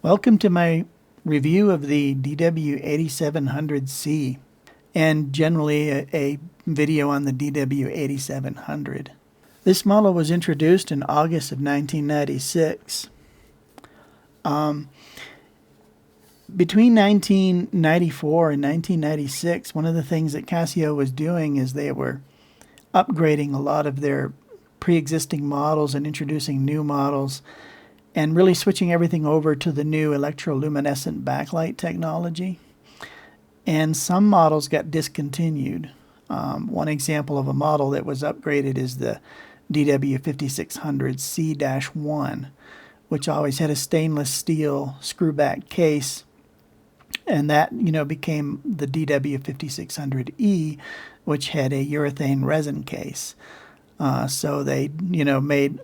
Welcome to my review of the DW8700C and generally a video on the DW8700. This model was introduced in August of 1996. Between 1994 and 1996, one of the things that Casio was doing is they were upgrading a lot of their pre-existing models and introducing new models and really switching everything over to the new electroluminescent backlight technology. And some models got discontinued. One example of a model that was upgraded is the DW5600C-1, which always had a stainless steel screwback case, and that became the DW5600E, which had a urethane resin case. So they made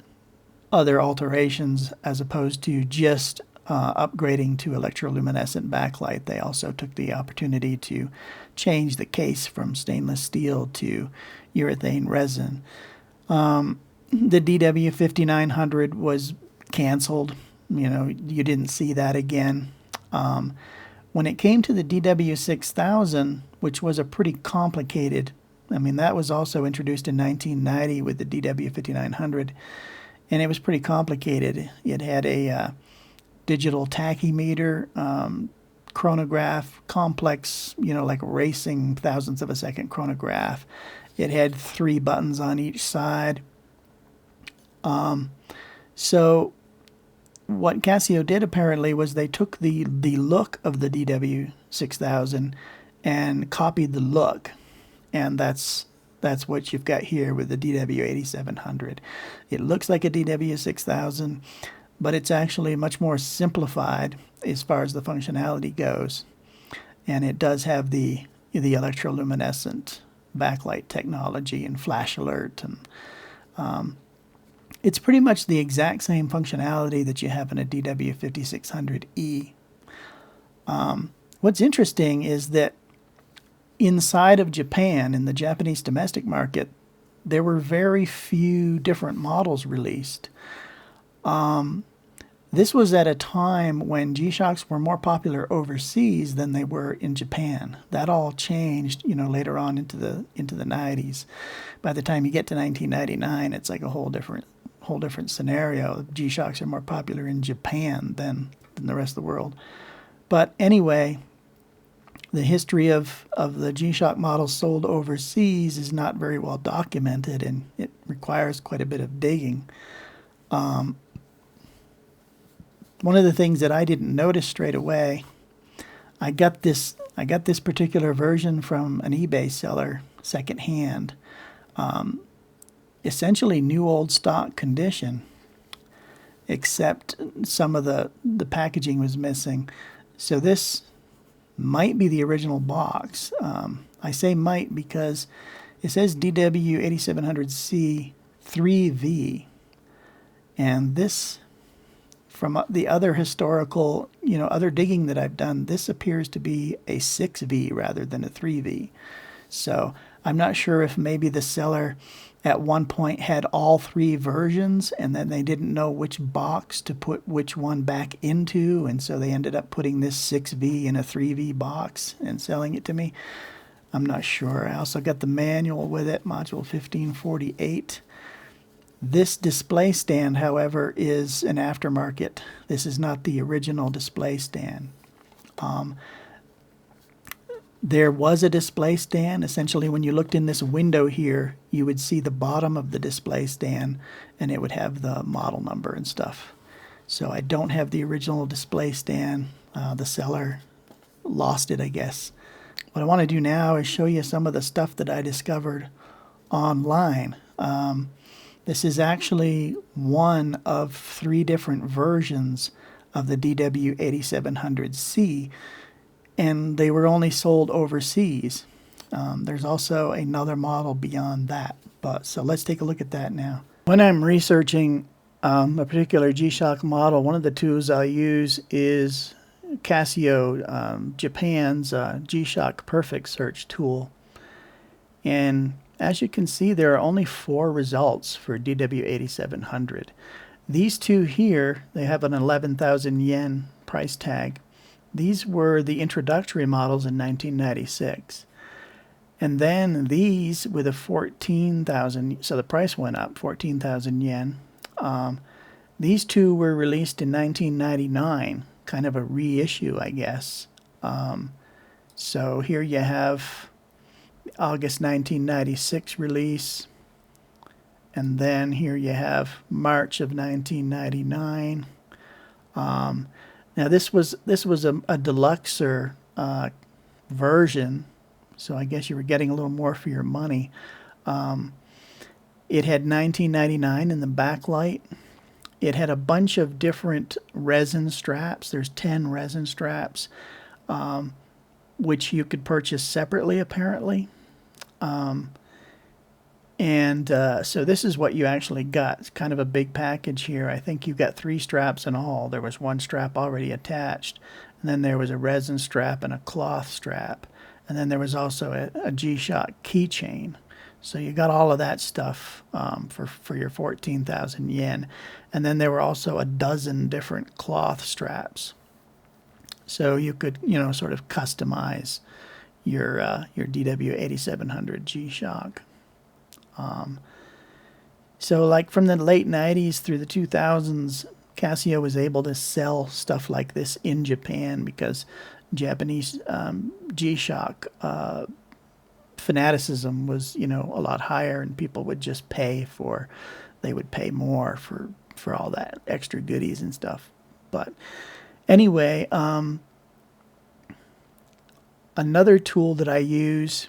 other alterations as opposed to just upgrading to electroluminescent backlight. They also took the opportunity to change the case from stainless steel to urethane resin. The DW5900 was canceled. You didn't see that again. When it came to the DW6000, which was a pretty complicated, that was also introduced in 1990 with the DW5900, and it was pretty complicated. It had a digital tachymeter, chronograph, complex, like racing thousandths of a second chronograph. It had 3 buttons on each side. So what Casio did apparently was they took the look of the DW6000 and copied the look, and that's what you've got here with the DW8700. It looks like a DW6000, but it's actually much more simplified as far as the functionality goes, and it does have the electroluminescent backlight technology and flash alert, and it's pretty much the exact same functionality that you have in a DW5600E. What's interesting is that inside of Japan, in the Japanese domestic market, there were very few different models released. This was at a time when G-Shocks were more popular overseas than they were in Japan. That all changed, later on into the 90s. By the time you get to 1999, it's like a whole different scenario. G-Shocks are more popular in Japan than the rest of the world. But anyway, the history of the G-Shock models sold overseas is not very well documented, and it requires quite a bit of digging. One of the things that I didn't notice straight away, I got this particular version from an eBay seller, secondhand, essentially new old stock condition, except some of the packaging was missing. So this might be the original box. I say might because it says DW8700C 3V, and this, from the other historical, other digging that I've done, this appears to be a 6V rather than a 3V. So I'm not sure if maybe the seller at one point had all 3 versions and then they didn't know which box to put which one back into, and so they ended up putting this 6V in a 3V box and selling it to me. I'm not sure. I also got the manual with it, module 1548. This display stand, however, is an aftermarket. This is not the original display stand. There was a display stand. Essentially, when you looked in this window here, you would see the bottom of the display stand, and it would have the model number and stuff. So I don't have the original display stand. The seller lost it, I guess. What I want to do now is show you some of the stuff that I discovered online. This is actually one of 3 different versions of the DW8700C, and they were only sold overseas. There's also another model beyond that, so let's take a look at that now. When I'm researching a particular G-Shock model, one of the tools I use is Casio Japan's G-Shock Perfect Search tool, and as you can see, there are only 4 results for DW8700. These two here, they have an 11,000 yen price tag. These were the introductory models in 1996. And then these with a 14,000, so the price went up, 14,000 yen. These two were released in 1999, kind of a reissue, I guess. So here you have August 1996 release, and then here you have March of 1999. Now this was a deluxer version, so I guess you were getting a little more for your money. It had 1999 in the backlight. It had a bunch of different resin straps. There's 10 resin straps, which you could purchase separately, apparently. So this is what you actually got. It's kind of a big package here. I think you got 3 straps in all. There was 1 strap already attached, and then there was a resin strap and a cloth strap, and then there was also a G-Shock keychain. So you got all of that stuff for your 14,000 yen. And then there were also a dozen different cloth straps. So you could, sort of customize your DW8700 G-Shock. So like from the late 90s through the 2000s, Casio was able to sell stuff like this in Japan because Japanese G-Shock fanaticism was, a lot higher, and people would just pay more for all that extra goodies and stuff. But anyway, another tool that I use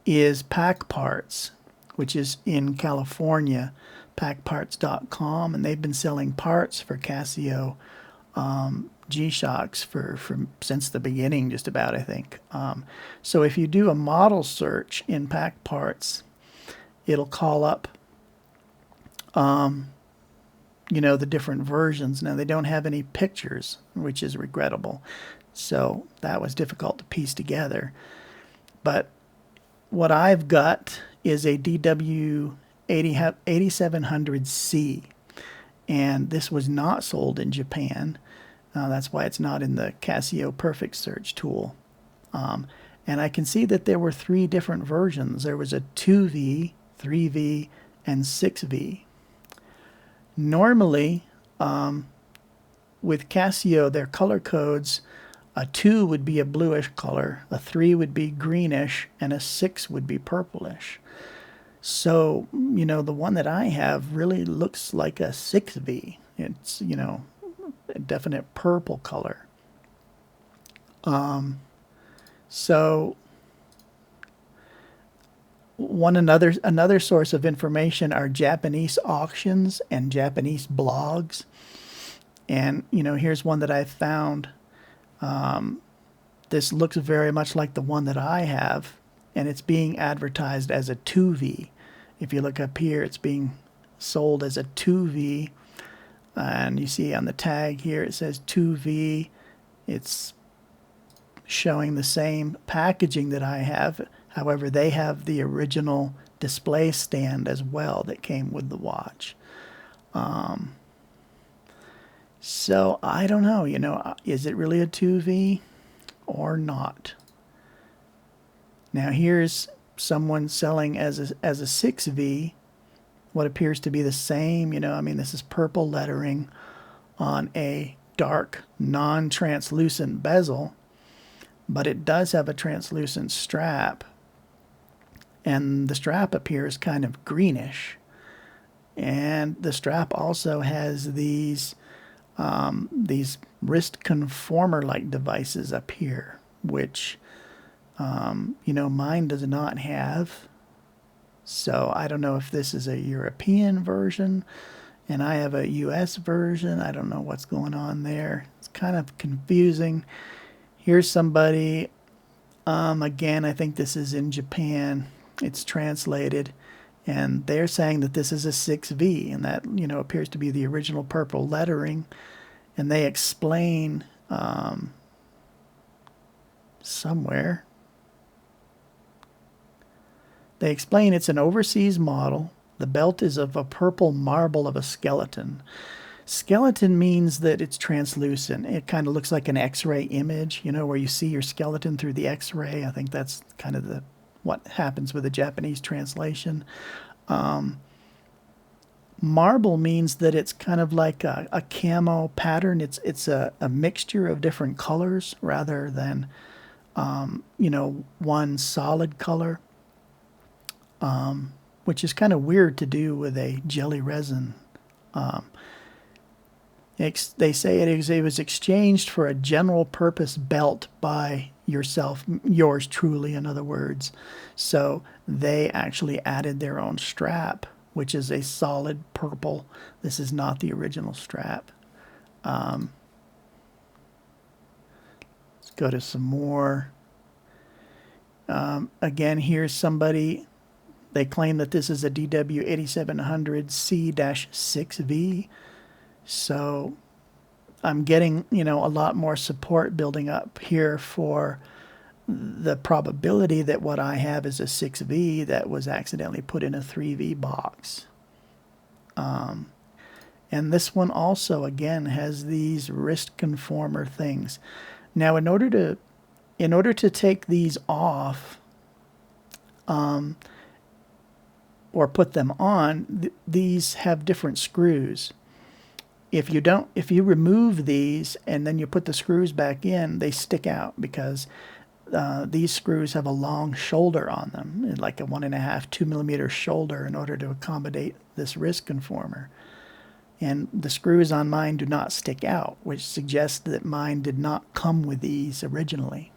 is Pack Parts, which is in California, packparts.com, and they've been selling parts for Casio G-Shocks since the beginning, just about, I think. So if you do a model search in Pack Parts, it'll call up, the different versions. Now, they don't have any pictures, which is regrettable. So that was difficult to piece together. But what I've got is a DW8700C, and this was not sold in Japan. That's why it's not in the Casio Perfect Search tool. And I can see that there were 3 different versions. There was a 2V, 3V, and 6V. Normally, with Casio, their color codes, a 2 would be a bluish color, a 3 would be greenish, and a 6 would be purplish. So, the one that I have really looks like a 6V. It's, a definite purple color. So another source of information are Japanese auctions and Japanese blogs. And, here's one that I found. This looks very much like the one that I have, and it's being advertised as a 2V. If you look up here, it's being sold as a 2V. And you see on the tag here, it says 2V. It's showing the same packaging that I have. However, they have the original display stand as well that came with the watch. So I don't know, is it really a 2V or not? Now here's someone selling as a 6V, what appears to be the same, this is purple lettering on a dark non-translucent bezel, but it does have a translucent strap, and the strap appears kind of greenish, and the strap also has these wrist conformer like devices up here, which mine does not have. So I don't know if this is a European version and I have a US version. I don't know what's going on there. It's kind of confusing. Here's somebody, again, I think this is in Japan. It's translated, and they're saying that this is a 6V, and that, appears to be the original purple lettering. And they explain somewhere. They explain it's an overseas model. The belt is of a purple marble of a skeleton. Skeleton means that it's translucent. It kind of looks like an X-ray image, you know, where you see your skeleton through the X-ray. I think that's kind of what happens with the Japanese translation. Marble means that it's kind of like a camo pattern. It's a mixture of different colors rather than, you know, one solid color, which is kind of weird to do with a jelly resin. They say it was exchanged for a general purpose belt by yours truly, in other words. So they actually added their own strap, which is a solid purple. This is not the original strap. Let's go to some more. Again, here's somebody. They claim that this is a DW8700 C-6V. So I'm getting, you know, a lot more support building up here for the probability that what I have is a 6V that was accidentally put in a 3V box. And this one also, again, has these wrist conformer things. Now, in order to take these off, or put them on, these have different screws. If you remove these and then you put the screws back in, they stick out because these screws have a long shoulder on them, like a 1.5, 2 millimeter shoulder, in order to accommodate this wrist conformer. And the screws on mine do not stick out, which suggests that mine did not come with these originally.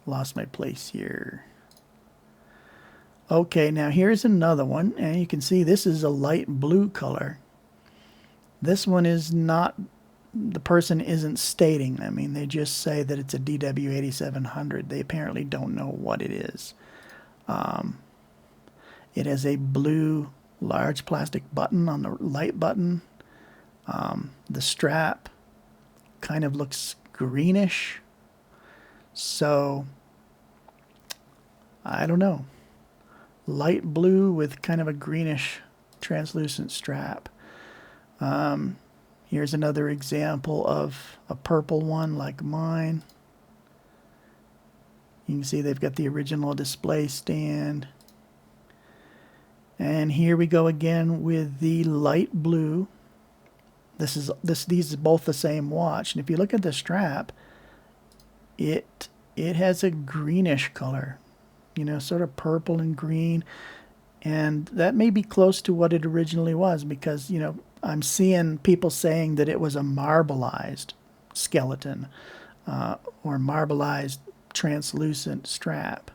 Lost my place here. Okay, now here's another one, and you can see this is a light blue color. This one is not, the person isn't stating. I mean, they just say that it's a DW8700. They apparently don't know what it is. It has a blue large plastic button on the light button. The strap kind of looks greenish. So, I don't know. Light blue with kind of a greenish translucent strap. Here's another example of a purple one like mine. You can see they've got the original display stand. And here we go again with the light blue. These are both the same watch. And if you look at the strap, it has a greenish color, you know, sort of purple and green, and that may be close to what it originally was, because, you know, I'm seeing people saying that it was a marbleized skeleton or marbleized translucent strap.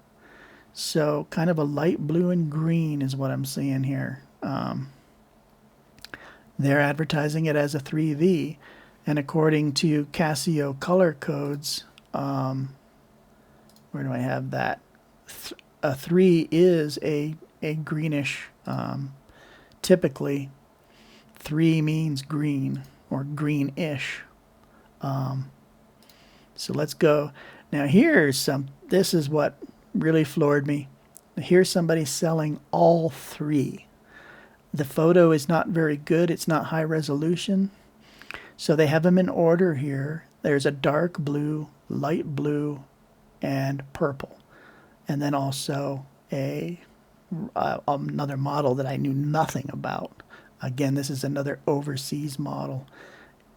So kind of a light blue and green is what I'm seeing here. They're advertising it as a 3V, and according to Casio color codes, where do I have that? A 3 is a greenish. Typically, 3 means green or greenish. So let's go. Now this is what really floored me. Here's somebody selling all 3. The photo is not very good. It's not high resolution. So they have them in order here. There's a dark blue, light blue, and purple. And then also another model that I knew nothing about. Again, this is another overseas model.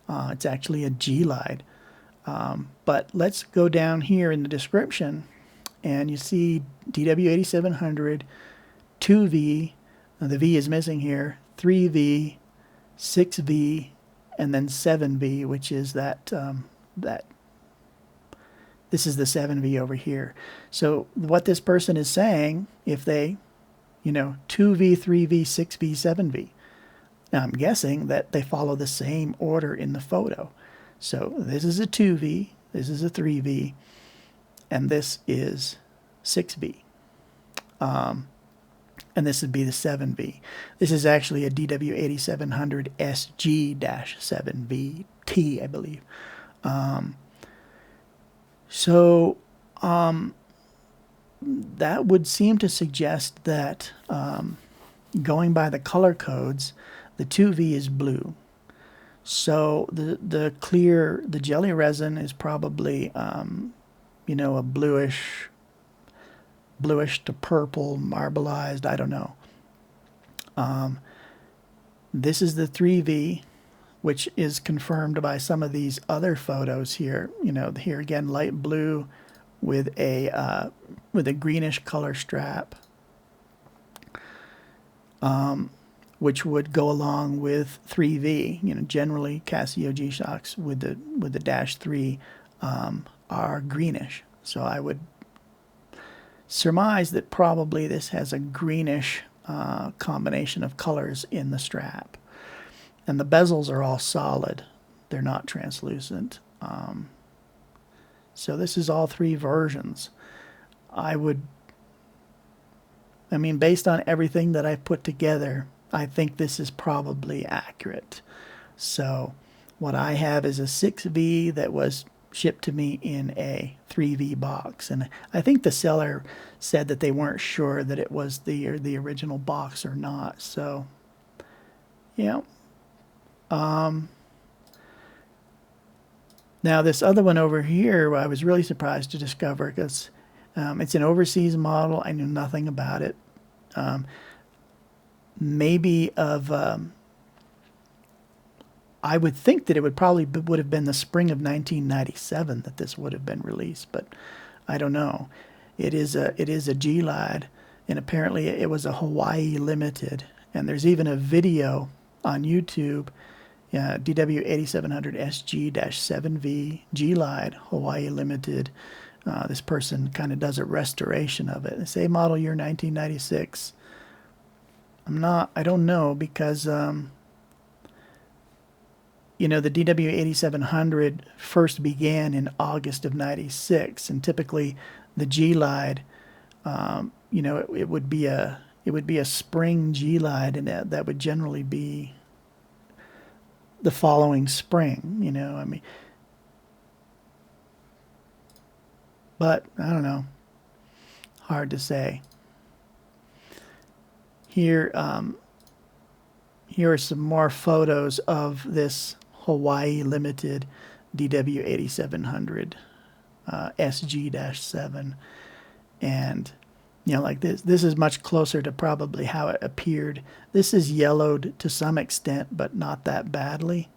It's actually a G-Lide. But let's go down here in the description, and you see DW8700, 2V, the V is missing here, 3V, 6V, and then 7V, which is this is the 7V over here. So what this person is saying, if they, 2V, 3V, 6V, 7V, now I'm guessing that they follow the same order in the photo. So this is a 2V, this is a 3V, and this is 6V. And this would be the 7V. This is actually a DW8700 SG-7VT, I believe. that would seem to suggest that going by the color codes, the 2V is blue. So the jelly resin is probably you know, a bluish to purple, marbleized, I don't know. This is the 3V, which is confirmed by some of these other photos here. You know, here again, light blue with a greenish color strap, which would go along with 3V. You know, generally Casio G Shocks with the dash 3 are greenish. So I would surmise that probably this has a greenish combination of colors in the strap. And the bezels are all solid. They're not translucent. So this is all three versions. I mean, based on everything that I've put together, I think this is probably accurate. So what I have is a 6V that was shipped to me in a 3V box. And I think the seller said that they weren't sure that it was the original box or not. So, yeah. Now this other one over here, I was really surprised to discover because it's an overseas model. I knew nothing about it. Maybe of, I would think that it would probably would have been the spring of 1997 that this would have been released, but I don't know. It is a G-Lide, and apparently it was a Hawaii limited. And there's even a video on YouTube, DW8700 SG-7V G-Lide Hawaii limited. This person kind of does a restoration of it. They say model year 1996. I don't know because, you know, the DW8700 first began in August of 96, and typically the G-Lide, you know, it would be a spring G-Lide, and that would generally be the following spring, you know, I mean, but I don't know, hard to say. Here, here are some more photos of this Hawaii limited DW8700 SG-7, and you know, like this is much closer to probably how it appeared. This is yellowed to some extent, but not that badly.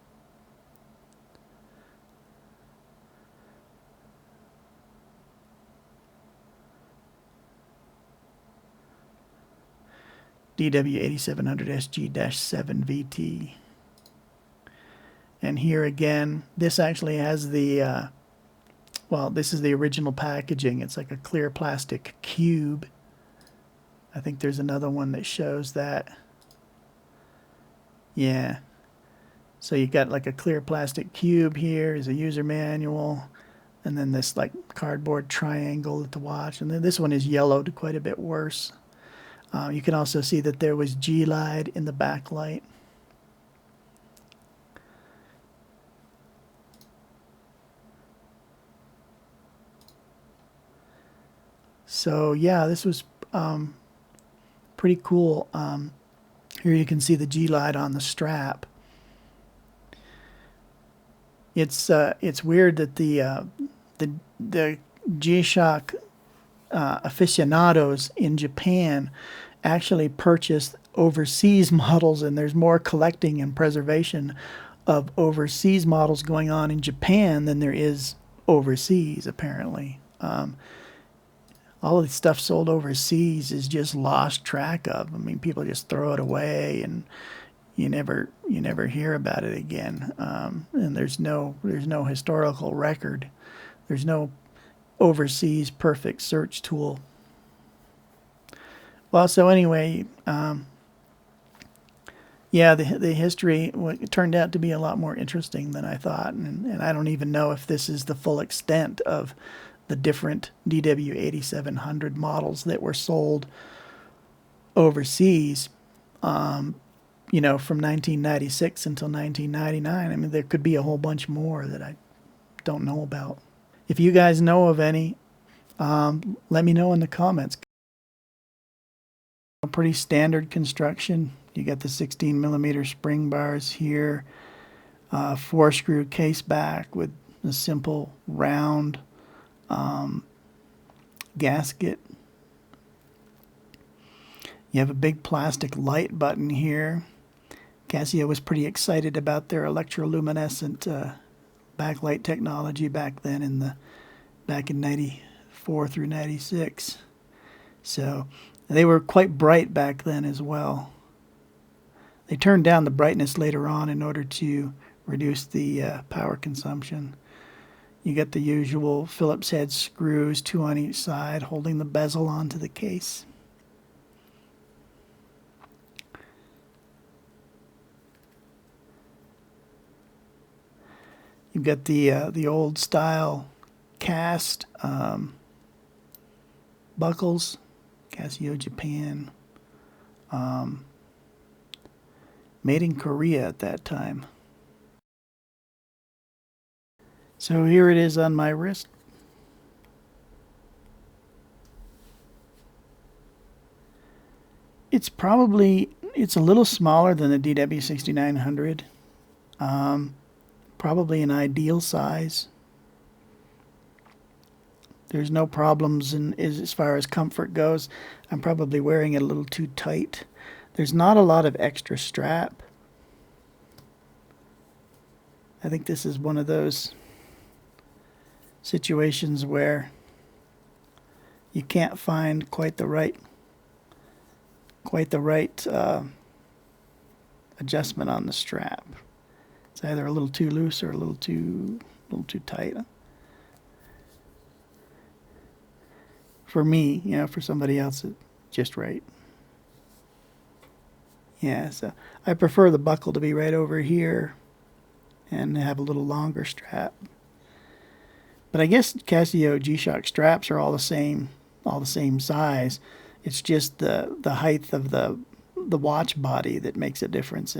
DW8700 SG-7VT. And here again, this actually has the, well, this is the original packaging. It's like a clear plastic cube. I think there's another one that shows that. Yeah. So you've got like a clear plastic cube here is a user manual. And then this like cardboard triangle to watch. And then this one is yellowed quite a bit worse. You can also see that there was G-Lide in the backlight. So yeah, this was pretty cool. Here you can see the G-Lide on the strap. It's weird that the G-Shock aficionados in Japan actually purchase overseas models, and there's more collecting and preservation of overseas models going on in Japan than there is overseas, apparently. All of the stuff sold overseas is just lost track of. I mean, people just throw it away, and you never hear about it again. And there's no historical record. There's no overseas perfect search tool. Well, so anyway, yeah, the history it turned out to be a lot more interesting than I thought, and I don't even know if this is the full extent of the different DW8700 models that were sold overseas, you know, from 1996 until 1999. I mean, there could be a whole bunch more that I don't know about. If you guys know of any, Let me know in the comments. Pretty standard construction. You got the 16mm spring bars here, 4-screw case back with a simple round gasket. You have a big plastic light button here. Casio was pretty excited about their electroluminescent backlight technology back then back in 94 through 96. So they were quite bright back then as well. They turned down the brightness later on in order to reduce the power consumption. You get the usual Phillips head screws, 2 on each side, holding the bezel onto the case. You've got the old style cast buckles, Casio Japan, made in Korea at that time. So here it is on my wrist. It's a little smaller than the DW6900. Probably an ideal size. There's no problems as far as comfort goes. I'm probably wearing it a little too tight. There's not a lot of extra strap. I think this is one of those situations where you can't find quite the right adjustment on the strap. It's either a little too loose or a little too tight. For me, for somebody else, it's just right. Yeah, so I prefer the buckle to be right over here and have a little longer strap. But I guess Casio G-Shock straps are all the same size. It's just the height of the watch body that makes a difference.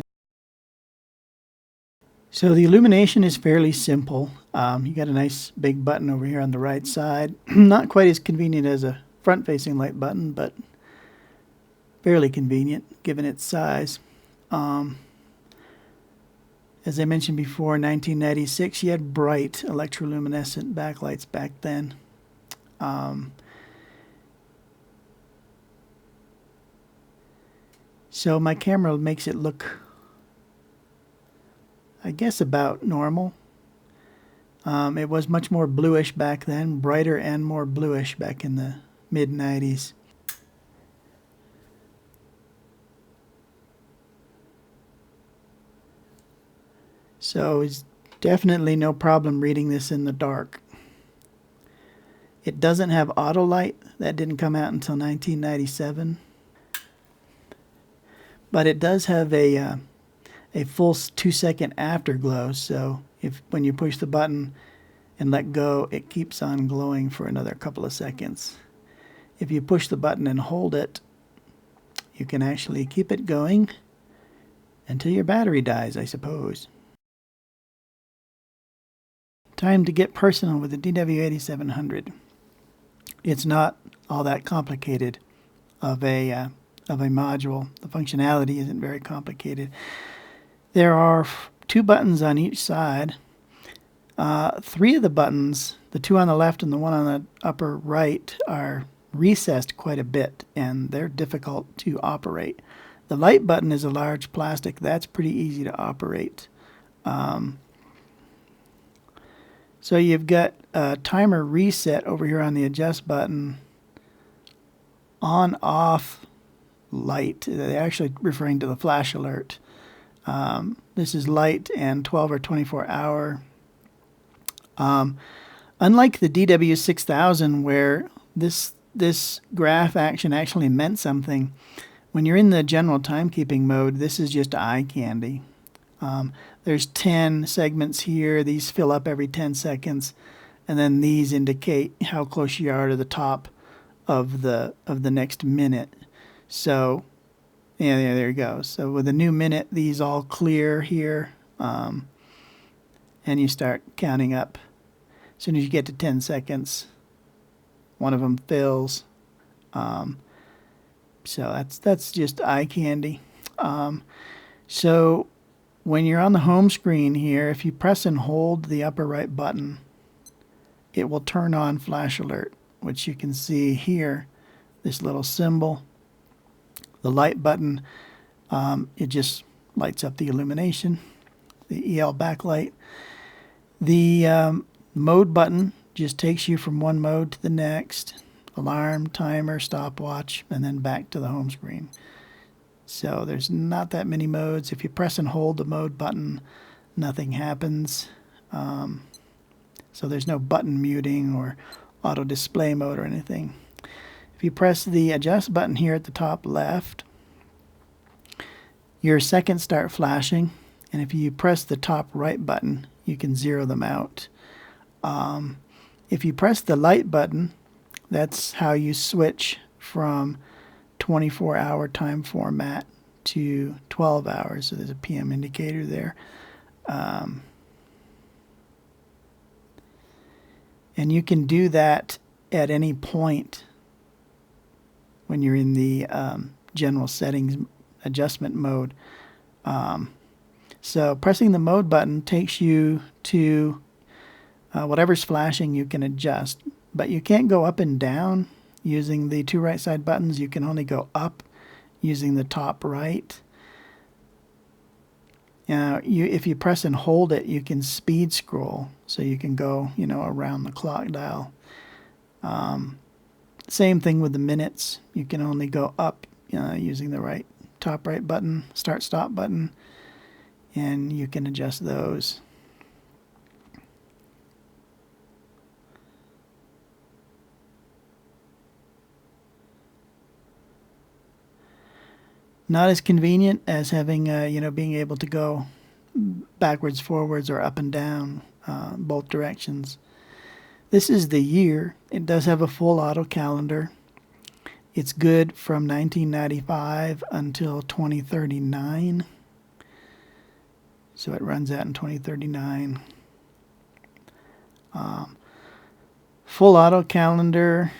So the illumination is fairly simple. You got a nice big button over here on the right side. Not quite as convenient as a front-facing light button, but fairly convenient given its size. As I mentioned before, in 1996, you had bright electroluminescent backlights back then. So my camera makes it look, I guess, about normal. It was much more bluish back then, brighter and more bluish back in the mid-90s. So it's definitely no problem reading this in the dark. It doesn't have auto light. That didn't come out until 1997. But it does have a full 2-second afterglow, so when you push the button and let go, it keeps on glowing for another couple of seconds. If you push the button and hold it, you can actually keep it going until your battery dies, I suppose. Time to get personal with the DW8700. It's not all that complicated of a module. The functionality isn't very complicated. There are 2 buttons on each side. 3 of the buttons, the 2 on the left and the 1 on the upper right, are recessed quite a bit, and they're difficult to operate. The light button is a large plastic. That's pretty easy to operate. So you've got a timer reset over here on the adjust button. On, off, light. They're actually referring to the flash alert. This is light and 12 or 24 hour. Unlike the DW6000, where this graph action actually meant something, when you're in the general timekeeping mode, this is just eye candy. There's 10 segments here. These fill up every 10 seconds, and then these indicate how close you are to the top of the next minute. So yeah, there you go. So with a new minute, these all clear here, and you start counting up. As soon as you get to 10 seconds, one of them fills. So that's just eye candy. So when you're on the home screen here, if you press and hold the upper right button, it will turn on flash alert, which you can see here, this little symbol. The light button, it just lights up the illumination, the EL backlight. The mode button just takes you from one mode to the next, alarm, timer, stopwatch, and then back to the home screen. So there's not that many modes. If you press and hold the mode button, nothing happens. So there's no button muting or auto display mode or anything. If you press the adjust button here at the top left, your seconds start flashing, and if you press the top right button, you can zero them out. If you press the light button, that's how you switch from 24-hour time format to 12 hours. So there's a PM indicator there. And you can do that at any point when you're in the general settings adjustment mode. So pressing the mode button takes you to whatever's flashing you can adjust, but you can't go up and down using the two right side buttons. You can only go up using the top right. If you press and hold it, you can speed scroll, so you can go, around the clock dial. Same thing with the minutes. You can only go up using the top right button, start stop button, and you can adjust those. Not as convenient as having, being able to go backwards, forwards, or up and down, both directions. This is the year. It does have a full auto calendar. It's good from 1995 until 2039. So it runs out in 2039. Full auto calendar.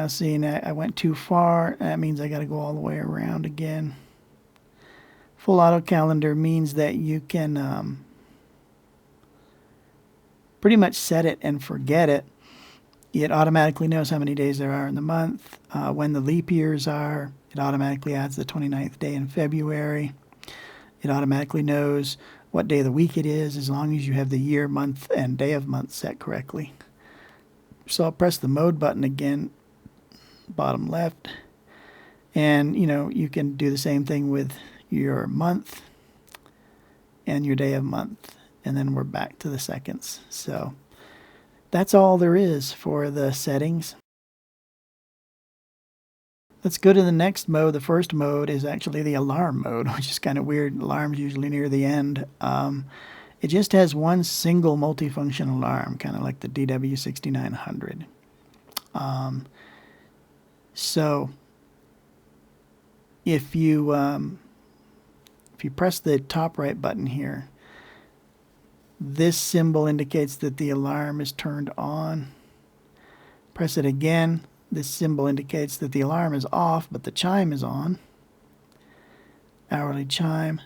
See, I went too far. That means I got to go all the way around again. Full auto calendar means that you can pretty much set it and forget it. It automatically knows how many days there are in the month, when the leap years are. It automatically adds the 29th day in February. It automatically knows what day of the week it is, as long as you have the year, month, and day of month set correctly. So I'll press the mode button again, bottom left, and you can do the same thing with your month and your day of month, and then we're back to the seconds. So that's all there is for the settings. Let's go to the next mode. The first mode is actually the alarm mode, which is kind of weird. Alarm's usually near the end. It just has one single multifunction alarm, kind of like the DW6900. So if you press the top right button here, this symbol indicates that the alarm is turned on. Press it again. This symbol indicates that the alarm is off, but the chime is on. Hourly chime.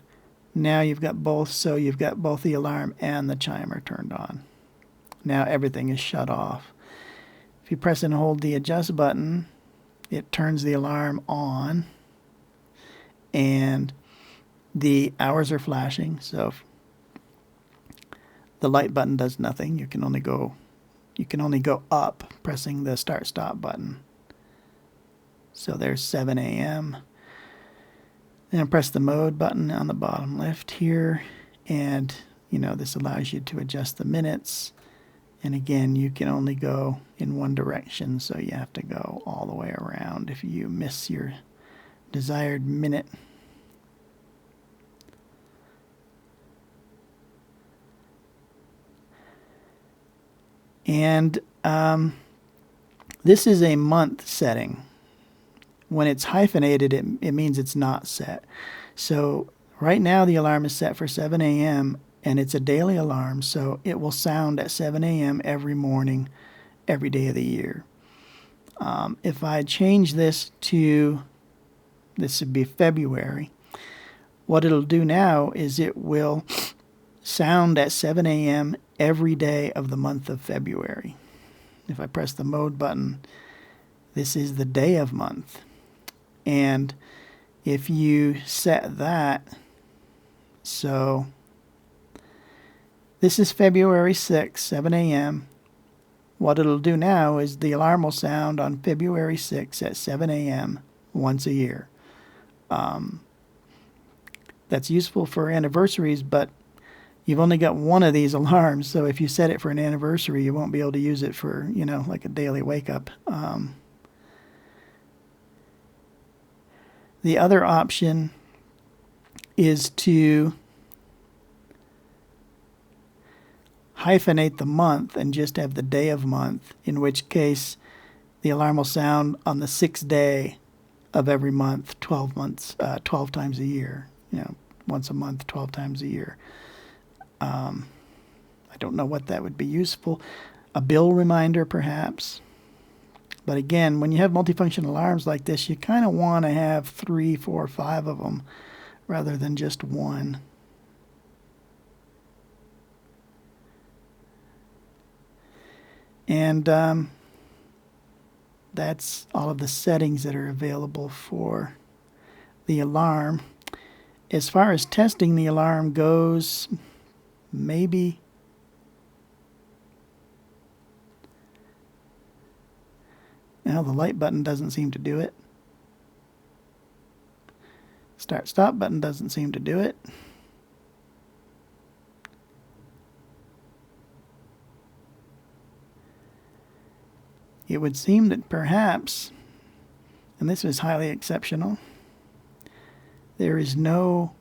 Now you've got both, so you've got both the alarm and the chimer turned on. Now everything is shut off. If you press and hold the adjust button, it turns the alarm on, and the hours are flashing. So if the light button does nothing. You can only go up pressing the start stop button. So there's 7 a.m. Then press the mode button on the bottom left here, and this allows you to adjust the minutes. And again, you can only go in one direction, so you have to go all the way around if you miss your desired minute. And this is a month setting. When it's hyphenated, it means it's not set. So right now the alarm is set for 7 a.m. and it's a daily alarm, so it will sound at 7 a.m. every morning, every day of the year. If I change this to, this would be February, what it'll do now is it will sound at 7 a.m. every day of the month of February. If I press the mode button, this is the day of month. And if you set that, so this is February 6th, 7 a.m. What it'll do now is the alarm will sound on February 6th at 7 a.m. once a year. That's useful for anniversaries, but you've only got one of these alarms, so if you set it for an anniversary, you won't be able to use it for, you know, like a daily wake-up. The other option is to hyphenate the month and just have the day of month, in which case the alarm will sound on the 6th day of every month, 12 months, 12 times a year. You know, once a month, 12 times a year. I don't know what that would be useful. A bill reminder, perhaps. But again, when you have multifunction alarms like this, you kind of want to have 3, 4, 5 of them rather than just one. And that's all of the settings that are available for the alarm. As far as testing the alarm goes, maybe now the light button doesn't seem to do it. Start stop button doesn't seem to do it. It would seem that perhaps, and this is highly exceptional, there is no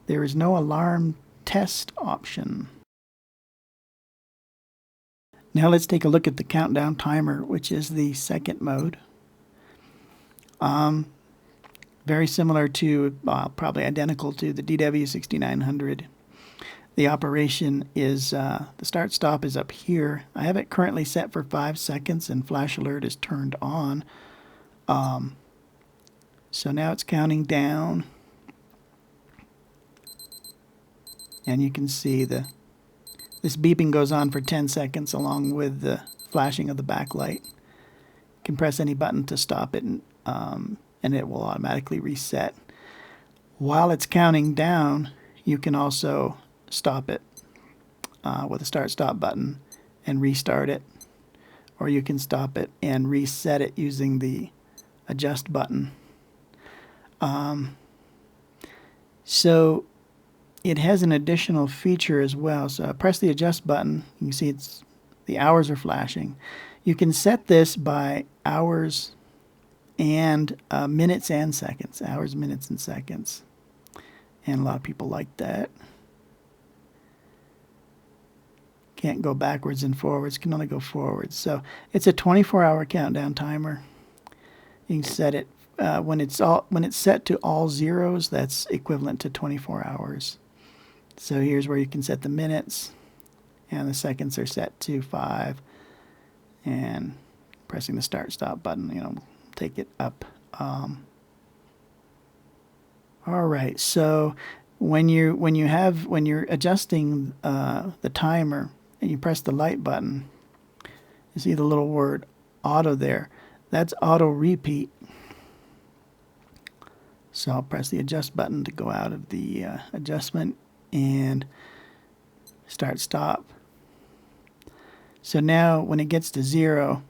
alarm test option. Now let's take a look at the countdown timer, which is the second mode. Very similar to, probably identical to the DW6900. The operation is, the start stop is up here. I have it currently set for 5 seconds and flash alert is turned on. So now it's counting down. And you can see this beeping goes on for 10 seconds along with the flashing of the backlight. You can press any button to stop it, and it will automatically reset. While it's counting down, you can also stop it with a start-stop button and restart it. Or you can stop it and reset it using the adjust button. So it has an additional feature as well. So I press the adjust button. You can see the hours are flashing. You can set this by hours and minutes and seconds. Hours, minutes, and seconds. And a lot of people like that. Can't go backwards and forwards, can only go forwards. So it's a 24-hour countdown timer. You can set it when it's set to all zeros, that's equivalent to 24 hours. So here's where you can set the minutes, and the seconds are set to 5, and pressing the start stop button, you know, take it up. All right, so when you're adjusting the timer and you press the light button, you see the little word auto there. That's auto repeat. So I'll press the adjust button to go out of the adjustment and start stop. So now when it gets to 0,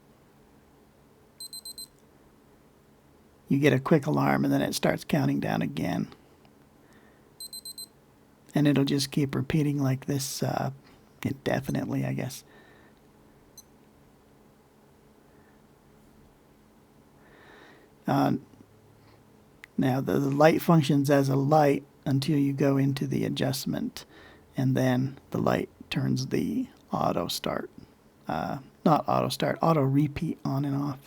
you get a quick alarm and then it starts counting down again. And it'll just keep repeating like this indefinitely, I guess. Now the light functions as a light until you go into the adjustment, and then the light turns the auto start, not auto start, auto repeat on and off.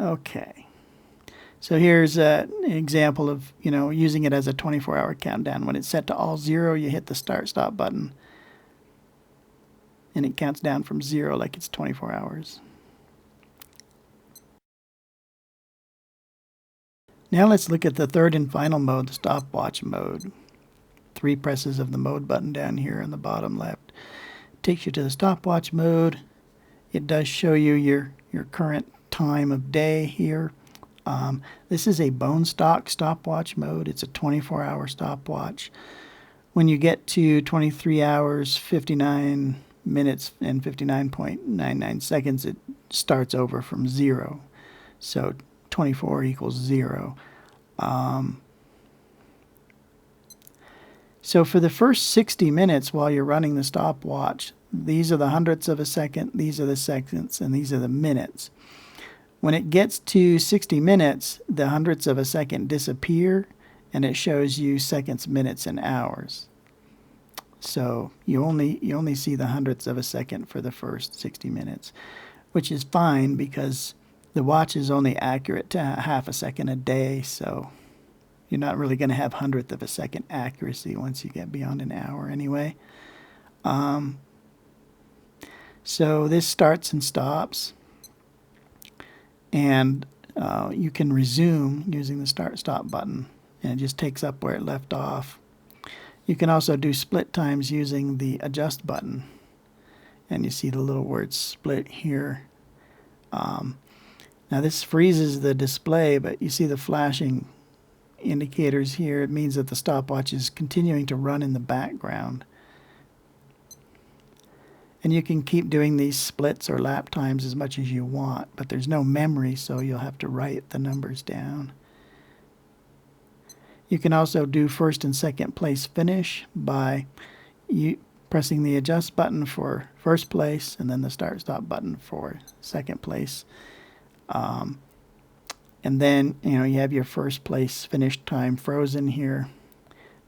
Okay. So here's an example of, using it as a 24-hour countdown. When it's set to all 0, you hit the start-stop button, and it counts down from 0 like it's 24 hours. Now let's look at the third and final mode, the stopwatch mode. 3 presses of the mode button down here on the bottom left takes you to the stopwatch mode. It does show you your current time of day here. This is a bone stock stopwatch mode. It's a 24-hour stopwatch. When you get to 23 hours, 59 minutes, and 59.99 seconds, it starts over from 0. So 24 equals 0. So for the first 60 minutes while you're running the stopwatch, these are the hundredths of a second, these are the seconds, and these are the minutes. When it gets to 60 minutes, the hundredths of a second disappear, and it shows you seconds, minutes, and hours. So you only see the hundredths of a second for the first 60 minutes, which is fine because the watch is only accurate to half a second a day, so you're not really going to have hundredth of a second accuracy once you get beyond an hour anyway. So this starts and stops, and you can resume using the start-stop button, and it just takes up where it left off. You can also do split times using the adjust button, and you see the little word split here. Now this freezes the display, but you see the flashing indicators here. It means that the stopwatch is continuing to run in the background. And you can keep doing these splits or lap times as much as you want, but there's no memory, so you'll have to write the numbers down. You can also do first and second place finish by pressing the adjust button for first place and then the start-stop button for second place. And then you have your first place finish time frozen here.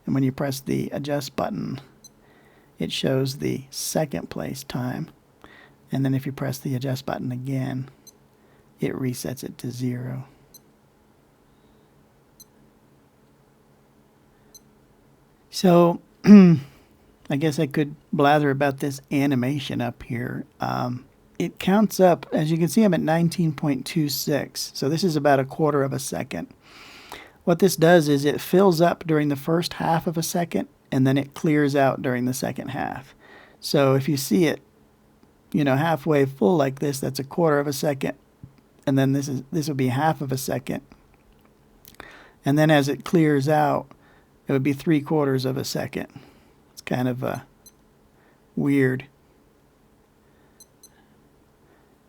And when you press the adjust button, it shows the second place time. And then if you press the adjust button again, it resets it to 0. So I guess I could blather about this animation up here. It counts up, as you can see, I'm at 19.26. So this is about a quarter of a second. What this does is it fills up during the first half of a second, and then it clears out during the second half. So if you see it, halfway full like this, that's a quarter of a second, and then this would be half of a second. And then as it clears out, it would be 3/4 of a second. It's kind of weird.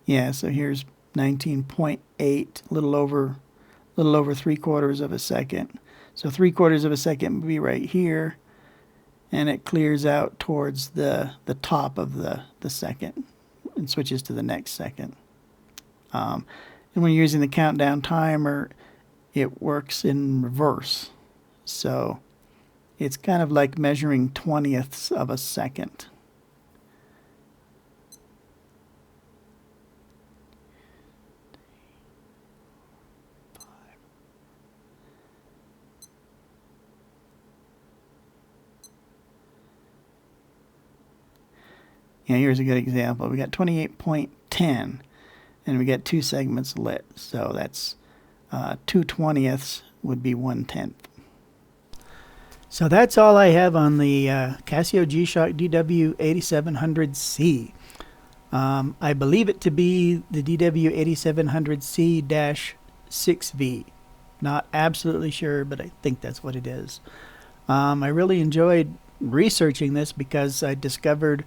Yeah, so here's 19.8, a little over 3/4 of a second. So 3/4 of a second would be right here, and it clears out towards the top of the second and switches to the next second. And when you're using the countdown timer, it works in reverse. So it's kind of like measuring 20ths of a second. Here's a good example. We got 28.10, and we got 2 segments lit. So that's 2/20ths would be 1/10. So that's all I have on the Casio G Shock Dw 8700C. I believe it to be the DW 8700C-6V. Not absolutely sure, but I think that's what it is. I really enjoyed researching this because I discovered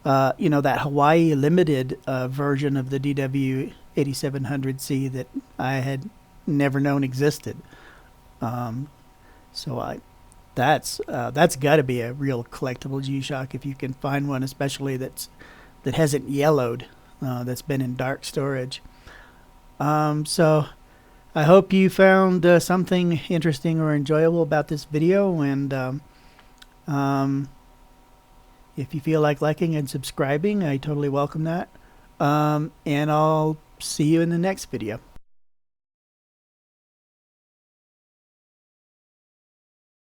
that Hawaii Limited version of the DW 8700C that I had never known existed. That's got to be a real collectible G-Shock if you can find one, especially that hasn't yellowed, that's been in dark storage. So I hope you found something interesting or enjoyable about this video, and if you feel like liking and subscribing, I totally welcome that. And I'll see you in the next video.